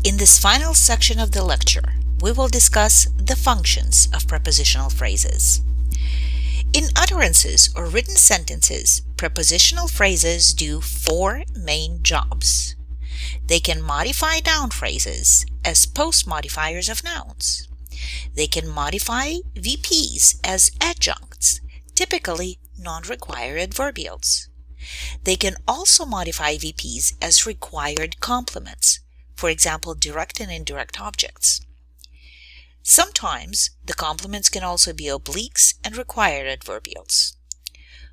In this final section of the lecture, we will discuss the functions of prepositional phrases. In utterances or written sentences, prepositional phrases do four main jobs. They can modify noun phrases as post-modifiers of nouns. They can modify VPs as adjuncts, typically non-required adverbials. They can also modify VPs as required complements, for example, direct and indirect objects. Sometimes the complements can also be obliques and required adverbials.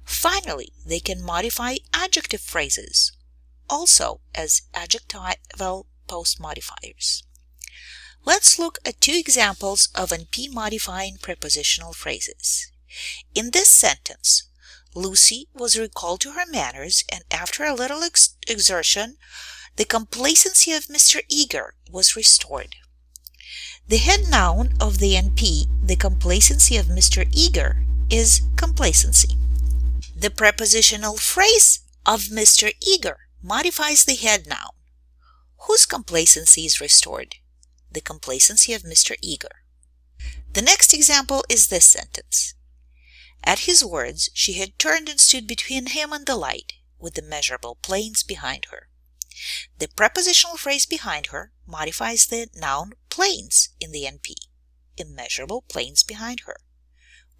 Finally, they can modify adjective phrases, also as adjectival post-modifiers. Let's look at two examples of NP modifying prepositional phrases. In this sentence, Lucy was recalled to her manners, and after a little exertion, the complacency of Mr. Eager was restored. The head noun of the NP, the complacency of Mr. Eager, is complacency. The prepositional phrase of Mr. Eager modifies the head noun. Whose complacency is restored? The complacency of Mr. Eager. The next example is this sentence. At his words, she had turned and stood between him and the light, with the measurable planes behind her. The prepositional phrase behind her modifies the noun planes in the NP, immeasurable planes behind her.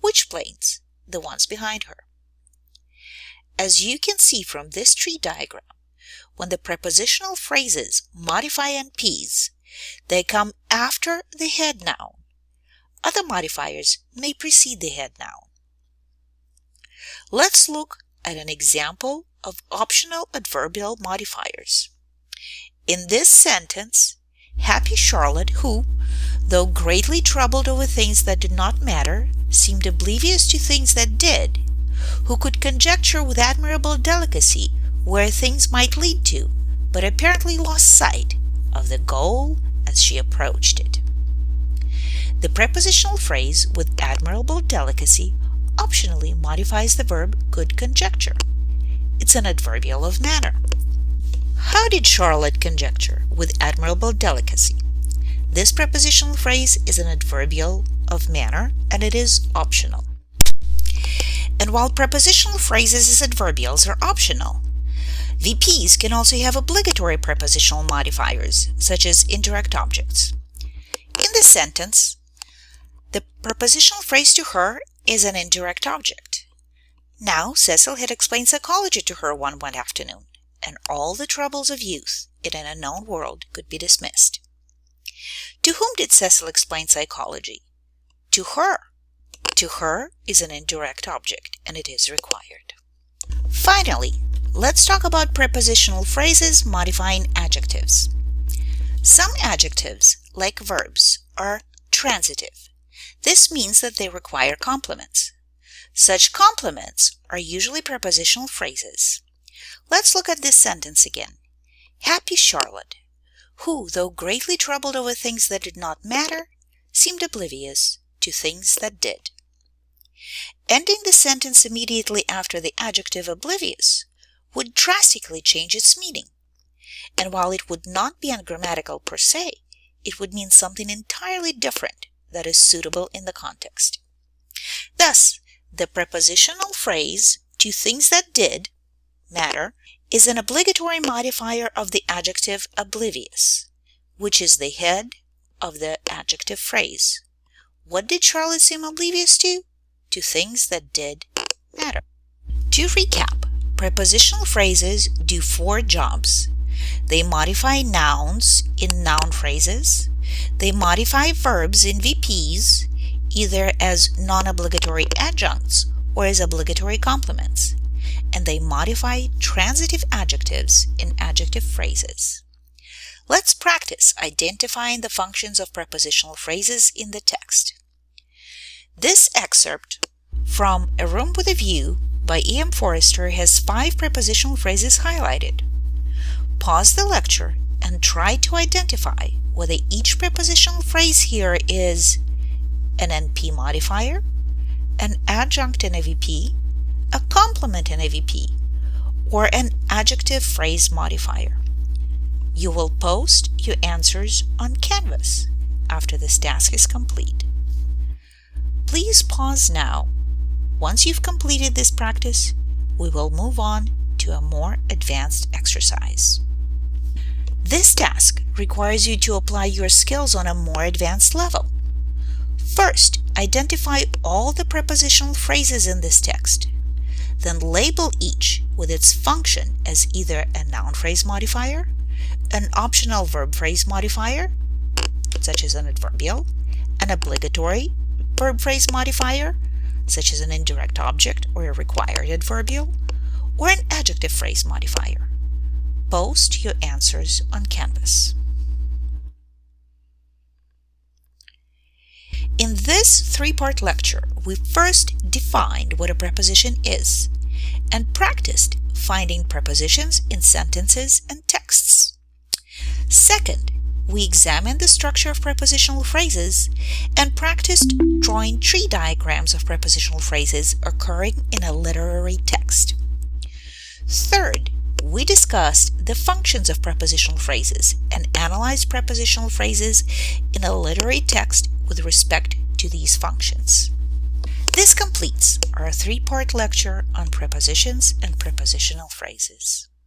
Which planes? The ones behind her. As you can see from this tree diagram, when the prepositional phrases modify NPs, they come after the head noun. Other modifiers may precede the head noun. Let's look at an example of optional adverbial modifiers. In this sentence, happy Charlotte, who, though greatly troubled over things that did not matter, seemed oblivious to things that did, who could conjecture with admirable delicacy where things might lead to, but apparently lost sight of the goal as she approached it. The prepositional phrase with admirable delicacy optionally modifies the verb could conjecture. It's an adverbial of manner. How did Charlotte conjecture with admirable delicacy? This prepositional phrase is an adverbial of manner, and it is optional. And while prepositional phrases as adverbials are optional, VPs can also have obligatory prepositional modifiers, such as indirect objects. In this sentence, the prepositional phrase to her is an indirect object. Now, Cecil had explained psychology to her one afternoon, and all the troubles of youth in an unknown world could be dismissed. To whom did Cecil explain psychology? To her. To her is an indirect object, and it is required. Finally, let's talk about prepositional phrases modifying adjectives. Some adjectives, like verbs, are transitive. This means that they require complements. Such complements are usually prepositional phrases. Let's look at this sentence again. Happy Charlotte, who, though greatly troubled over things that did not matter, seemed oblivious to things that did. Ending the sentence immediately after the adjective oblivious would drastically change its meaning. And while it would not be ungrammatical per se, it would mean something entirely different that is suitable in the context. Thus, the prepositional phrase to things that did matter is an obligatory modifier of the adjective oblivious, which is the head of the adjective phrase. What did Charlotte seem oblivious to? To things that did matter. To recap, prepositional phrases do four jobs. They modify nouns in noun phrases. They modify verbs in VPs, either as non-obligatory adjuncts or as obligatory complements. And they modify transitive adjectives in adjective phrases. Let's practice identifying the functions of prepositional phrases in the text. This excerpt from A Room with a View by E.M. Forrester has 5 prepositional phrases highlighted. Pause the lecture and try to identify whether each prepositional phrase here is an NP modifier, an adjunct in a VP, a complement in a VP, or an adjective phrase modifier. You will post your answers on Canvas after this task is complete. Please pause now. Once you've completed this practice, we will move on to a more advanced exercise. This task requires you to apply your skills on a more advanced level. First, identify all the prepositional phrases in this text. Then label each with its function as either a noun phrase modifier, an optional verb phrase modifier, such as an adverbial, an obligatory verb phrase modifier, such as an indirect object or a required adverbial, or an adjective phrase modifier. Post your answers on Canvas. In this three-part lecture, we first defined what a preposition is and practiced finding prepositions in sentences and texts. Second, we examined the structure of prepositional phrases and practiced drawing tree diagrams of prepositional phrases occurring in a literary text. Third, we discussed the functions of prepositional phrases and analyzed prepositional phrases in a literary text with respect to these functions. This completes our three-part lecture on prepositions and prepositional phrases.